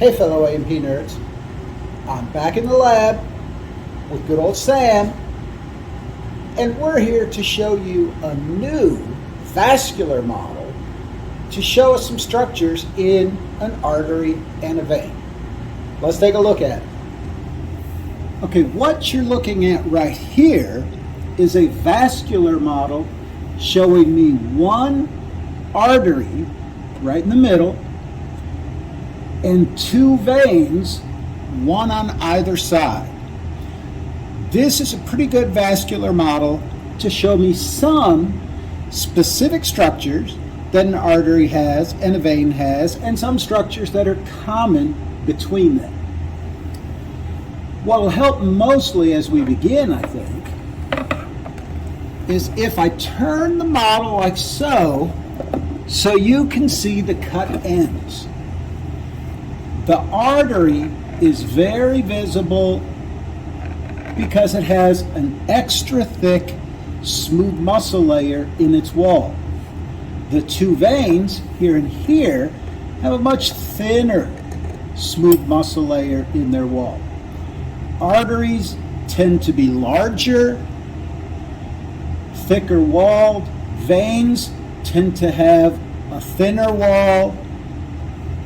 Hey fellow A&P nerds, I'm back in the lab with good old Sam, and we're here to show you a new vascular model to show us some structures in an artery and a vein. Let's take a look at it. Okay, what you're looking at right here is a vascular model showing me one artery right in the middle and two veins, one on either side. This is a pretty good vascular model to show me some specific structures that an artery has and a vein has, and some structures that are common between them. What will help mostly as we begin, I think, is if I turn the model like so you can see the cut ends. The artery is very visible because it has an extra thick, smooth muscle layer in its wall. The two veins, here and here, have a much thinner, smooth muscle layer in their wall. Arteries tend to be larger, thicker walled. Veins tend to have a thinner wall.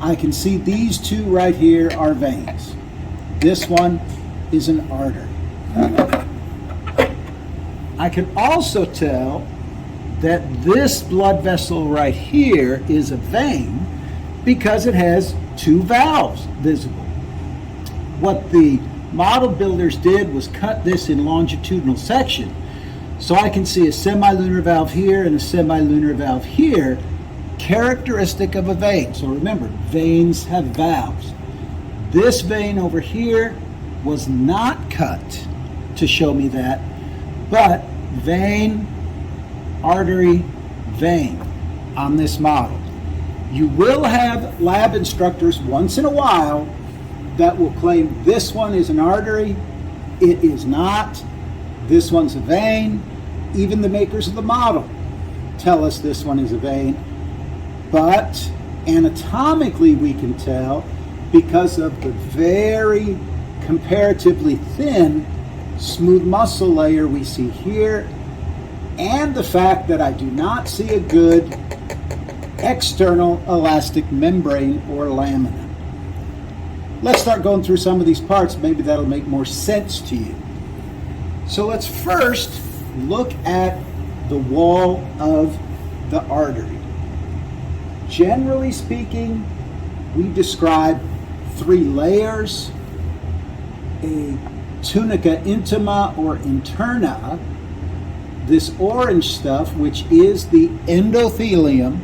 I can see these two right here are veins. This one is an artery. I can also tell that this blood vessel right here is a vein because it has two valves visible. What the model builders did was cut this in longitudinal section so I can see a semilunar valve here and a semilunar valve here, characteristic of a vein. So remember, veins have valves. This vein over here was not cut to show me that, but vein, artery, vein on this model. You will have lab instructors once in a while that will claim this one is an artery. It is not. This one's a vein. Even the makers of the model tell us this one is a vein. But anatomically we can tell because of the very comparatively thin smooth muscle layer we see here, and the fact that I do not see a good external elastic membrane or lamina. Let's start going through some of these parts. Maybe that'll make more sense to you. So let's first look at the wall of the artery. Generally speaking, we describe three layers: a tunica intima or interna, this orange stuff, which is the endothelium.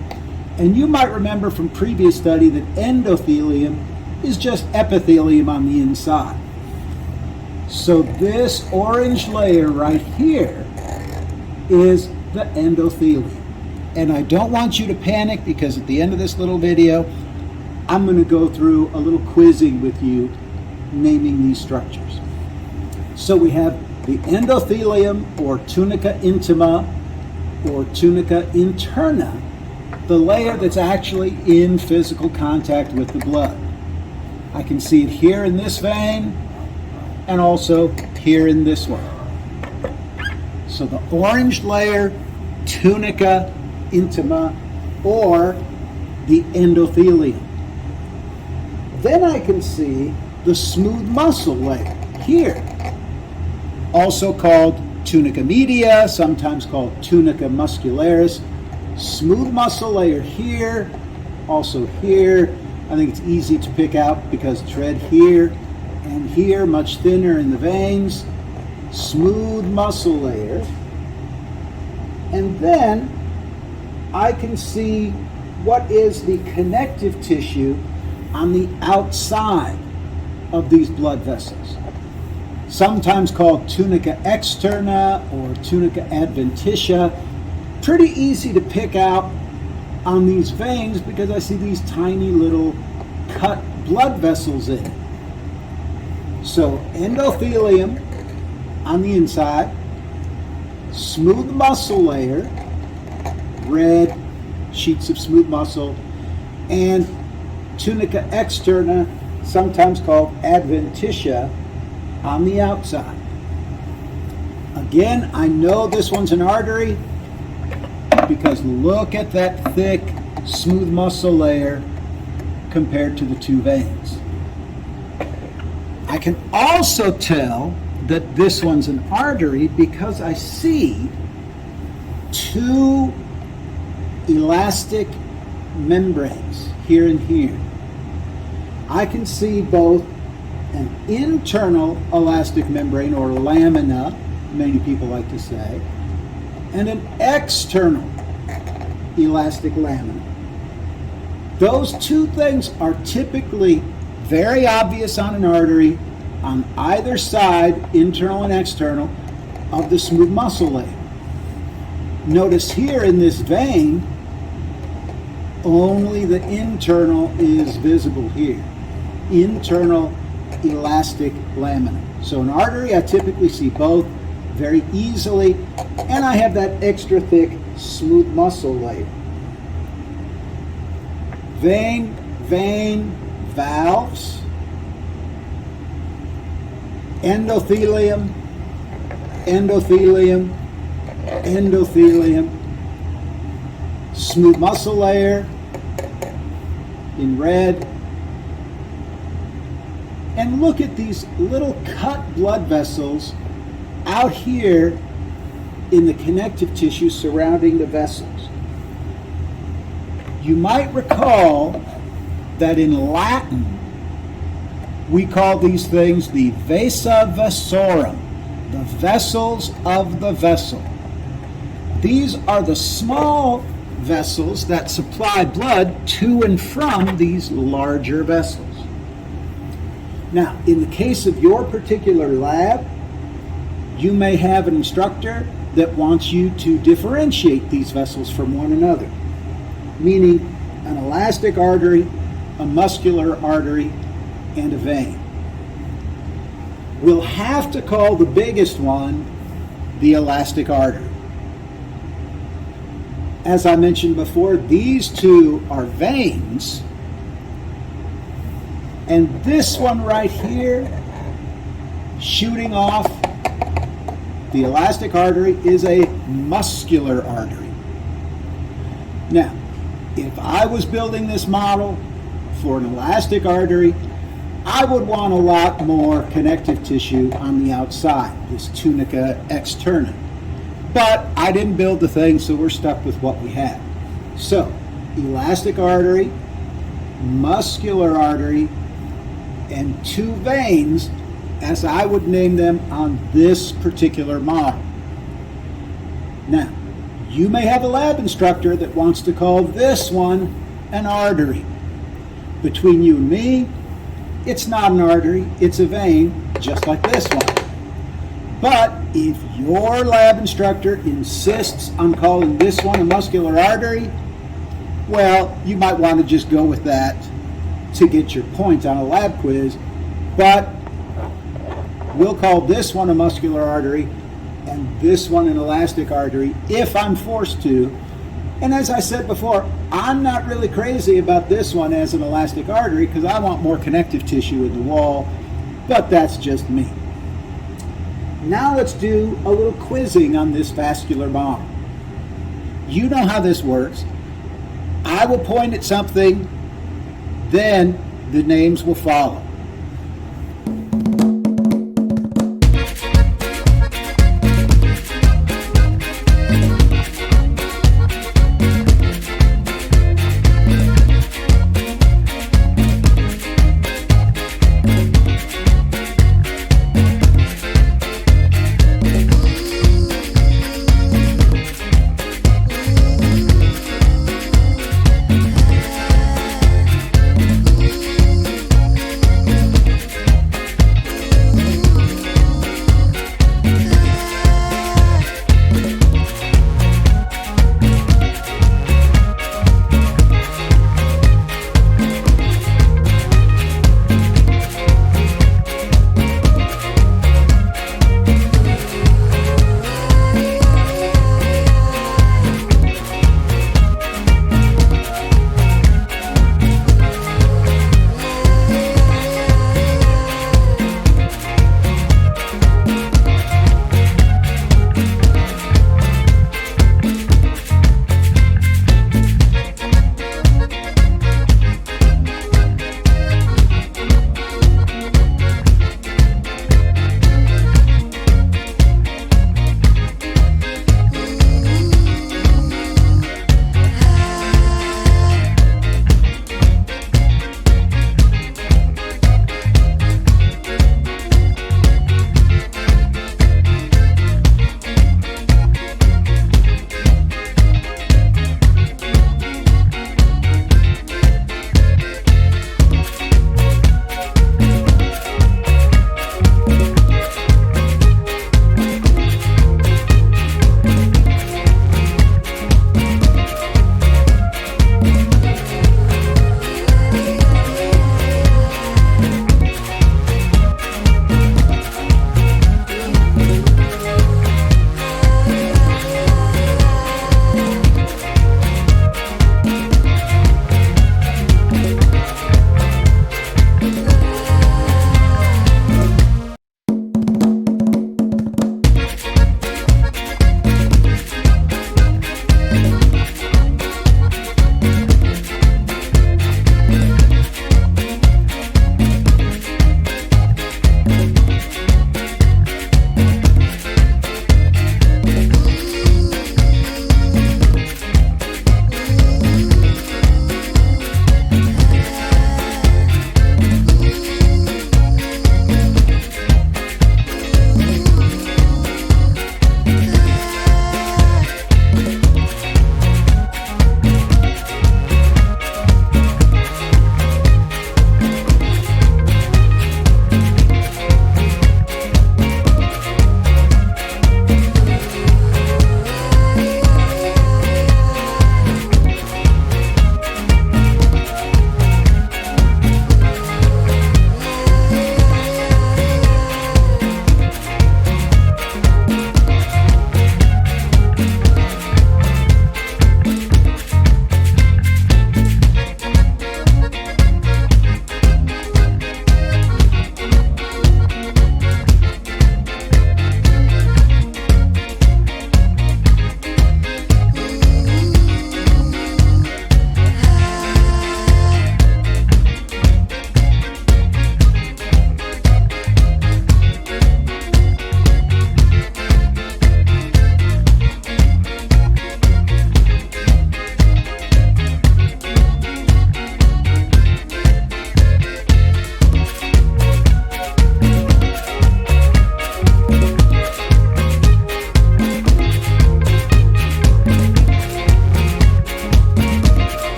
And you might remember from previous study that endothelium is just epithelium on the inside. So this orange layer right here is the endothelium. And I don't want you to panic because at the end of this little video, I'm going to go through a little quizzing with you naming these structures. So we have the endothelium or tunica intima or tunica interna, the layer that's actually in physical contact with the blood. I can see it here in this vein and also here in this one. So the orange layer, tunica intima, or the endothelium. Then I can see the smooth muscle layer here, also called tunica media, sometimes called tunica muscularis. Smooth muscle layer here, also here. I think it's easy to pick out because it's red here and here, much thinner in the veins. Smooth muscle layer. And then I can see what is the connective tissue on the outside of these blood vessels, sometimes called tunica externa or tunica adventitia. Pretty easy to pick out on these veins because I see these tiny little cut blood vessels in it. So endothelium on the inside, smooth muscle layer, red sheets of smooth muscle, and tunica externa, sometimes called adventitia, on the outside. Again, I know this one's an artery because look at that thick, smooth muscle layer compared to the two veins. I can also tell that this one's an artery because I see two elastic membranes here and here. I can see both an internal elastic membrane, or lamina, many people like to say, and an external elastic lamina. Those two things are typically very obvious on an artery on either side, internal and external, of the smooth muscle layer. Notice here in this vein, only the internal is visible here. Internal elastic lamina. So an artery, I typically see both very easily, and I have that extra thick, smooth muscle layer. Vein, valves, endothelium, smooth muscle layer in red. And look at these little cut blood vessels out here in the connective tissue surrounding the vessels. You might recall that in Latin, we call these things the vasa vassorum, the vessels of the vessel. These are the small vessels that supply blood to and from these larger vessels. Now, in the case of your particular lab, you may have an instructor that wants you to differentiate these vessels from one another, meaning an elastic artery, a muscular artery, and a vein. We'll have to call the biggest one the elastic artery. As I mentioned before, these two are veins, and this one right here, shooting off the elastic artery, is a muscular artery. Now, if I was building this model for an elastic artery, I would want a lot more connective tissue on the outside, this tunica externa. But I didn't build the thing, so we're stuck with what we have. So, elastic artery, muscular artery, and two veins, as I would name them on this particular model. Now, you may have a lab instructor that wants to call this one an artery. Between you and me, it's not an artery, it's a vein, just like this one. But if your lab instructor insists on calling this one a muscular artery, well, you might want to just go with that to get your point on a lab quiz, but we'll call this one a muscular artery and this one an elastic artery if I'm forced to. And as I said before, I'm not really crazy about this one as an elastic artery because I want more connective tissue in the wall, but that's just me. Now let's do a little quizzing on this vascular model. You know how this works. I will point at something, then the names will follow.